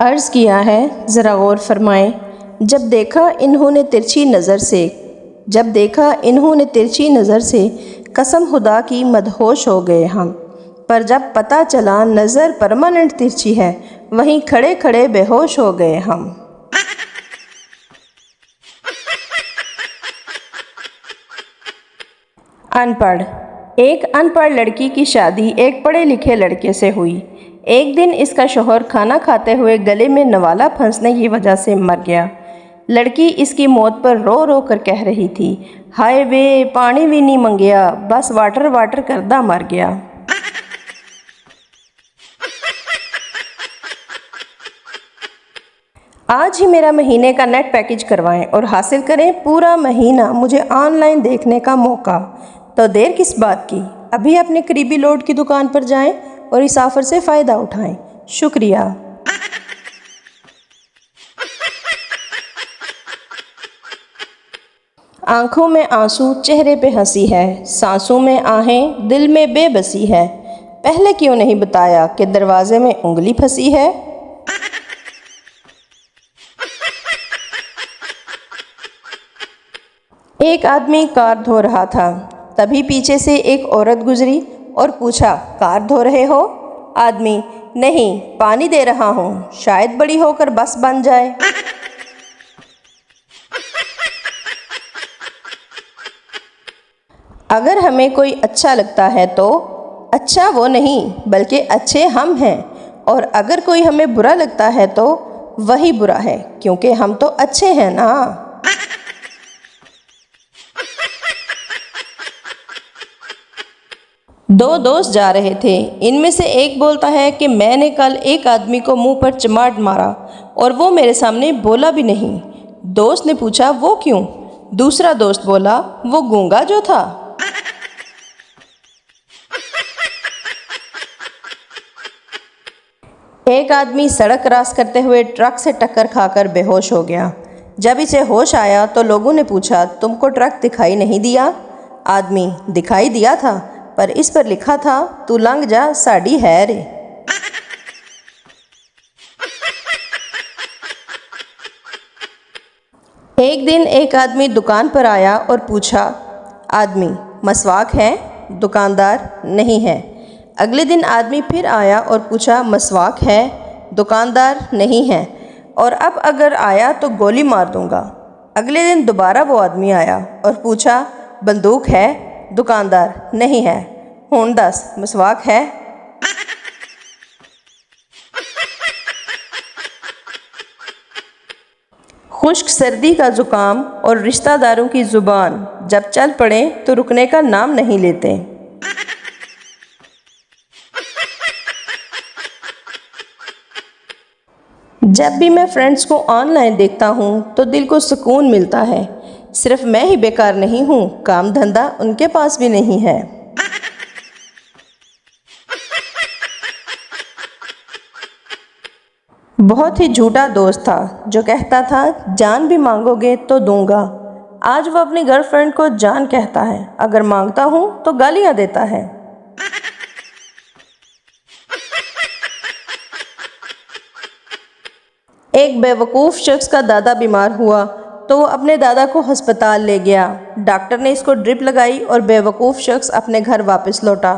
अर्ज़ किया है, ज़रा गौर फरमाएं। जब देखा इन्होंने तिरछी नज़र से कसम खुदा की मदहोश हो गए हम। पर जब पता चला नज़र परमानेंट तिरछी है, वहीं खड़े खड़े बेहोश हो गए हम। अनपढ़। एक अनपढ़ लड़की की शादी एक पढ़े लिखे लड़के से हुई। एक दिन इसका शौहर खाना खाते हुए गले में नवाला फंसने की वजह से मर गया। लड़की इसकी मौत पर रो रो कर कह रही थी, हाय वे पानी भी नहीं मंगया, बस वाटर वाटर करदा मर गया। आज ही मेरा महीने का नेट पैकेज करवाएं और हासिल करें पूरा महीना मुझे ऑनलाइन देखने का मौका। तो देर किस बात की, अभी अपने करीबी लोड की दुकान पर जाएं और इस ऑफ़र से फ़ायदा उठाएं। शुक्रिया। आँखों में आंसू, चेहरे पे हंसी है, सांसों में आहें, दिल में बेबसी है। पहले क्यों नहीं बताया कि दरवाजे में उंगली फंसी है। एक आदमी कार धो रहा था, तभी पीछे से एक औरत गुजरी और पूछा, कार धो रहे हो? आदमी, नहीं, पानी दे रहा हूँ, शायद बड़ी होकर बस बन जाए। अगर हमें कोई अच्छा लगता है तो अच्छा वो नहीं बल्कि अच्छे हम हैं, और अगर कोई हमें बुरा लगता है तो वही बुरा है, क्योंकि हम तो अच्छे हैं ना। दो दोस्त जा रहे थे, इनमें से एक बोलता है कि मैंने कल एक आदमी को मुंह पर चमाट मारा और वो मेरे सामने बोला भी नहीं। दोस्त ने पूछा, वो क्यों? दूसरा दोस्त बोला, वो गूंगा जो था। एक आदमी सड़क क्रॉस करते हुए ट्रक से टक्कर खाकर बेहोश हो गया। जब इसे होश आया तो लोगों ने पूछा, तुमको ट्रक दिखाई नहीं दिया? आदमी, दिखाई दिया था, पर इस पर लिखा था, तू लंघ जा, साड़ी है रे। एक दिन एक आदमी दुकान पर आया और पूछा, आदमी, मसवाक है? दुकानदार, नहीं है। अगले दिन आदमी फिर आया और पूछा, मसवाक है? दुकानदार, नहीं है। और अब अगर आया तो गोली मार दूंगा। अगले दिन दोबारा वो आदमी आया और पूछा, बंदूक है? दुकानदार, नहीं है। हुण दस, मसवाक है? खुश्क सर्दी का ज़ुकाम और रिश्तेदारों की ज़ुबान जब चल पड़े तो रुकने का नाम नहीं लेते। जब भी मैं फ्रेंड्स को ऑनलाइन देखता हूँ तो दिल को सुकून मिलता है। सिर्फ मैं ही बेकार नहीं हूँ, काम धंधा उनके पास भी नहीं है। बहुत ही झूठा दोस्त था जो कहता था, जान भी मांगोगे तो दूंगा। आज वो अपनी गर्लफ्रेंड को जान कहता है, अगर मांगता हूँ तो गालियाँ देता है। एक बेवकूफ़ शख्स का दादा बीमार हुआ तो वो अपने दादा को अस्पताल ले गया। डॉक्टर ने इसको ड्रिप लगाई और बेवकूफ़ शख्स अपने घर वापस लौटा।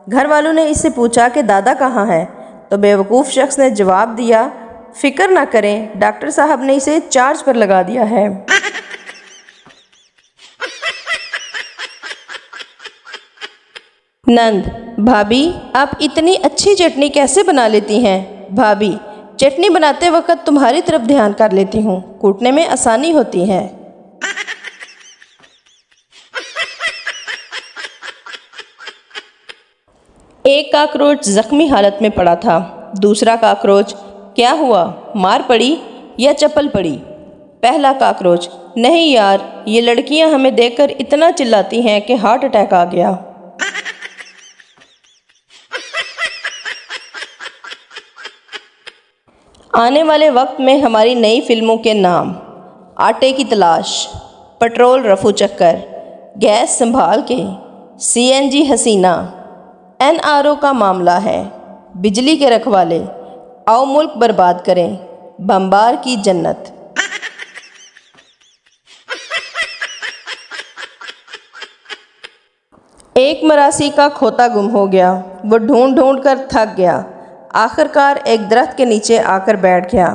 घर वालों ने इससे पूछा कि दादा कहाँ है? तो बेवकूफ़ शख्स ने जवाब दिया, फ़िक्र ना करें, डॉक्टर साहब ने इसे चार्ज पर लगा दिया है। नंद, भाभी आप इतनी अच्छी चटनी कैसे बना लेती हैं? भाभी, चटनी बनाते वक्त तुम्हारी तरफ ध्यान कर लेती हूँ, कूटने में आसानी होती है। एक काकरोच जख्मी हालत में पड़ा था। दूसरा काकरोच, क्या हुआ, मार पड़ी या चप्पल पड़ी? पहला काकरोच, नहीं यार, ये लड़कियां हमें देखकर इतना चिल्लाती हैं कि हार्ट अटैक आ गया। आने वाले वक्त में हमारी नई फिल्मों के नाम, आटे की तलाश, पेट्रोल रफू चक्कर, गैस संभाल के, CNG हसीना, NRO का मामला है, बिजली के रखवाले, आओ मुल्क बर्बाद करें, बम्बार की जन्नत। एक मरासी का खोता गुम हो गया। वो ढूंढ ढूंढ कर थक गया। आखिरकार एक दरख्त के नीचे आकर बैठ गया।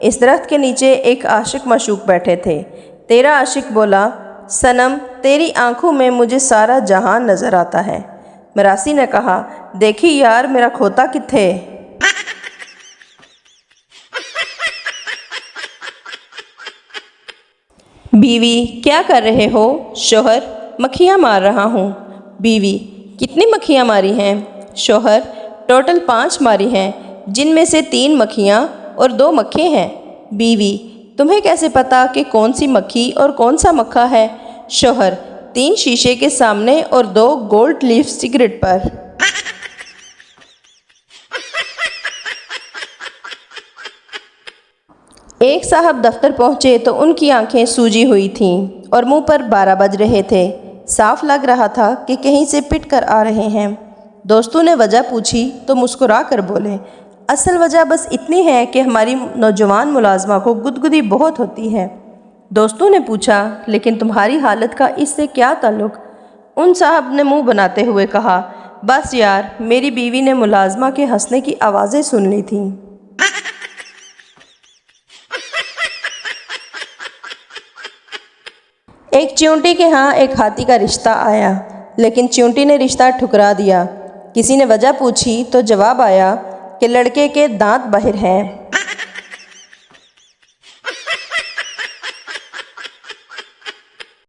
इस दरख्त के नीचे एक आशिक माशूक बैठे थे। तेरा आशिक बोला, सनम, तेरी आंखों में मुझे सारा जहान नज़र आता है। मरासी ने कहा, देखी यार, मेरा खोता कित्थे। बीवी, क्या कर रहे हो? शोहर, मक्खियाँ मार रहा हूँ। बीवी, कितनी मक्खियाँ मारी हैं? शोहर, टोटल 5 मारी हैं, जिनमें से 3 मक्खियाँ और 2 मक्खे हैं। बीवी, तुम्हें कैसे पता कि कौन सी मक्खी और कौन सा मक्खा है? शोहर, 3 शीशे के सामने और 2 गोल्ड लीफ सिगरेट पर। एक साहब दफ्तर पहुँचे तो उनकी आंखें सूजी हुई थीं और मुंह पर 12 बज रहे थे। साफ लग रहा था कि कहीं से पिट कर आ रहे हैं। दोस्तों ने वजह पूछी तो मुस्कुरा कर बोले, असल वजह बस इतनी है कि हमारी नौजवान मुलाजमा को गुदगुदी बहुत होती है। दोस्तों ने पूछा, लेकिन तुम्हारी हालत का इससे क्या ताल्लुक़? उन साहब ने मुंह बनाते हुए कहा, बस यार, मेरी बीवी ने मुलाजमा के हंसने की आवाज़ें सुन ली थीं। एक चींटी के यहाँ एक हाथी का रिश्ता आया, लेकिन चींटी ने रिश्ता ठुकरा दिया। किसी ने वजह पूछी तो जवाब आया कि लड़के के दांत बाहर हैं।